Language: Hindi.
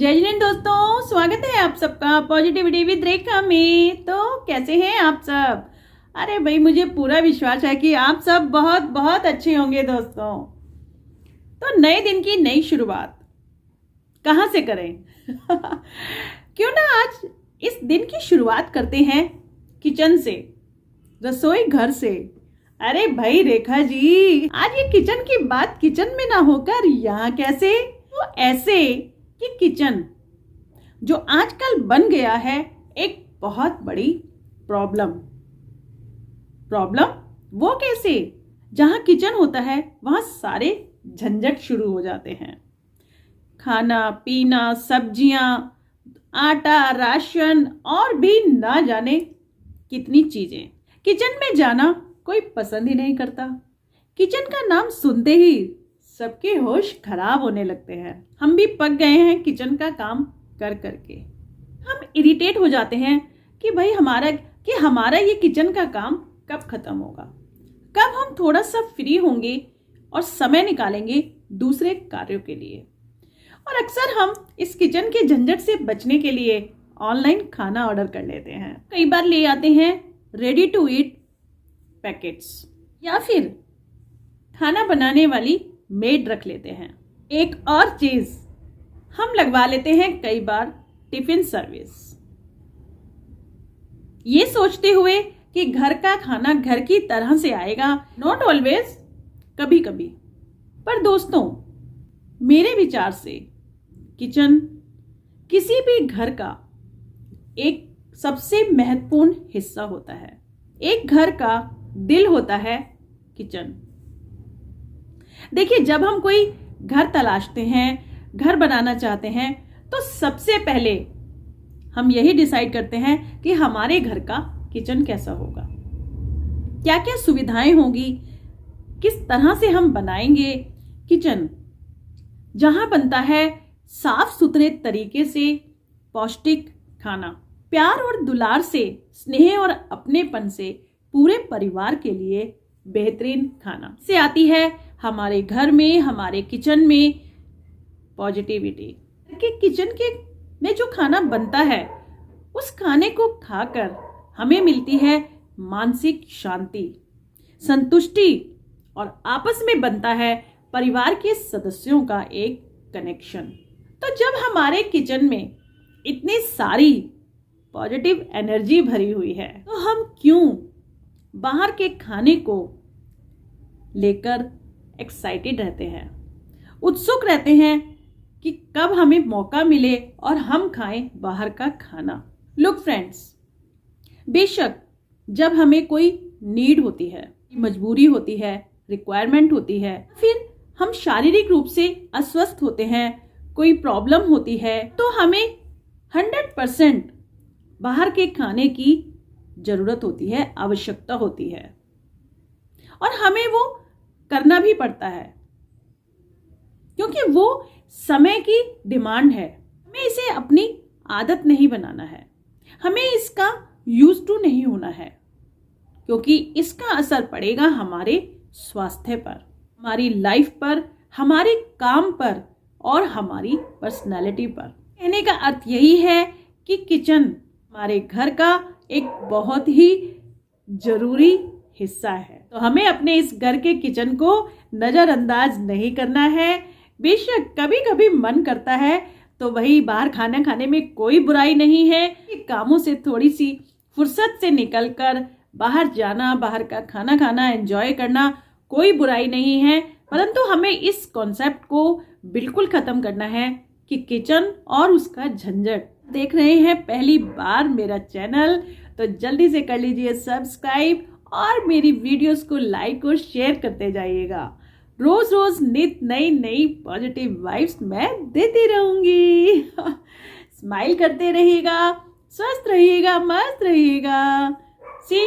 जय जिनेंद्र दोस्तों, स्वागत है आप सबका पॉजिटिविटी विद रेखा में। तो कैसे हैं आप सब? अरे भाई, मुझे पूरा विश्वास है कि आप सब बहुत बहुत अच्छे होंगे दोस्तों। तो नए दिन की नई शुरुआत कहाँ से करें? क्यों ना आज इस दिन की शुरुआत करते हैं किचन से, रसोई घर से। अरे भाई रेखा जी, आज ये किचन की बात किचन में ना होकर यहाँ कैसे? तो ऐसे कि किचन जो आजकल बन गया है एक बहुत बड़ी प्रॉब्लम। वो कैसे? जहां किचन होता है वहां सारे झंझट शुरू हो जाते हैं। खाना पीना, सब्जियां, आटा, राशन और भी ना जाने कितनी चीजें। किचन में जाना कोई पसंद ही नहीं करता। किचन का नाम सुनते ही सबके होश खराब होने लगते हैं। हम भी पक गए हैं किचन का काम कर करके। हम इरिटेट हो जाते हैं कि भाई हमारा ये किचन का काम कब खत्म होगा, कब हम थोड़ा सा फ्री होंगे और समय निकालेंगे दूसरे कार्यों के लिए। और अक्सर हम इस किचन के झंझट से बचने के लिए ऑनलाइन खाना ऑर्डर कर लेते हैं। कई बार ले आते हैं रेडी टू ईट पैकेट्स, या फिर खाना बनाने वाली मेड रख लेते हैं। एक और चीज हम लगवा लेते हैं कई बार, टिफिन सर्विस, ये सोचते हुए कि घर का खाना घर की तरह से आएगा। नॉट ऑलवेज, कभी कभी। पर दोस्तों, मेरे विचार से किचन किसी भी घर का एक सबसे महत्वपूर्ण हिस्सा होता है। एक घर का दिल होता है किचन। देखिए, जब हम कोई घर तलाशते हैं, घर बनाना चाहते हैं, तो सबसे पहले हम यही डिसाइड करते हैं कि हमारे घर का किचन कैसा होगा, क्या क्या सुविधाएं होगी, किस तरह से हम बनाएंगे। किचन जहां बनता है साफ सुथरे तरीके से पौष्टिक खाना, प्यार और दुलार से, स्नेह और अपनेपन से पूरे परिवार के लिए बेहतरीन खाना से आती है हमारे घर में, हमारे किचन में पॉजिटिविटी। कि किचन के में जो खाना बनता है, उस खाने को खाकर हमें मिलती है मानसिक शांति, संतुष्टि, और आपस में बनता है परिवार के सदस्यों का एक कनेक्शन। तो जब हमारे किचन में इतनी सारी पॉजिटिव एनर्जी भरी हुई है, तो हम क्यों बाहर के खाने को लेकर एक्साइटेड रहते हैं, उत्सुक रहते हैं कि कब हमें मौका मिले और हम खाएं बाहर का खाना। लुक फ्रेंड्स, बेशक जब हमें कोई नीड होती है, मजबूरी होती है, रिक्वायरमेंट होती है, फिर हम शारीरिक रूप से अस्वस्थ होते हैं, कोई प्रॉब्लम होती है, तो हमें 100% बाहर के खाने की जरूरत होती है, आवश्यकता होती है, और हमें वो करना भी पड़ता है क्योंकि वो समय की डिमांड है। हमें इसे अपनी आदत नहीं बनाना है, हमें इसका यूज टू नहीं होना है, क्योंकि इसका असर पड़ेगा हमारे स्वास्थ्य पर, हमारी लाइफ पर, हमारे काम पर और हमारी पर्सनैलिटी पर। कहने का अर्थ यही है कि किचन हमारे घर का एक बहुत ही जरूरी हिस्सा है। तो हमें अपने इस घर के किचन को नजरअंदाज नहीं करना है। बेशक कभी कभी मन करता है तो वही बाहर खाना खाने में कोई बुराई नहीं है। कामों से थोड़ी सी फुर्सत से निकलकर बाहर जाना, बाहर का खाना खाना, एंजॉय करना कोई बुराई नहीं है। परंतु हमें इस कॉन्सेप्ट को बिल्कुल खत्म करना है कि किचन और उसका झंझट। देख रहे हैं पहली बार मेरा चैनल, तो जल्दी से कर लीजिए सब्सक्राइब और मेरी वीडियोस को लाइक और शेयर करते जाइएगा। रोज रोज नित नई नई पॉजिटिव वाइब्स मैं देती रहूंगी। स्माइल करते रहिएगा, स्वस्थ रहिएगा, मस्त रहिएगा। सी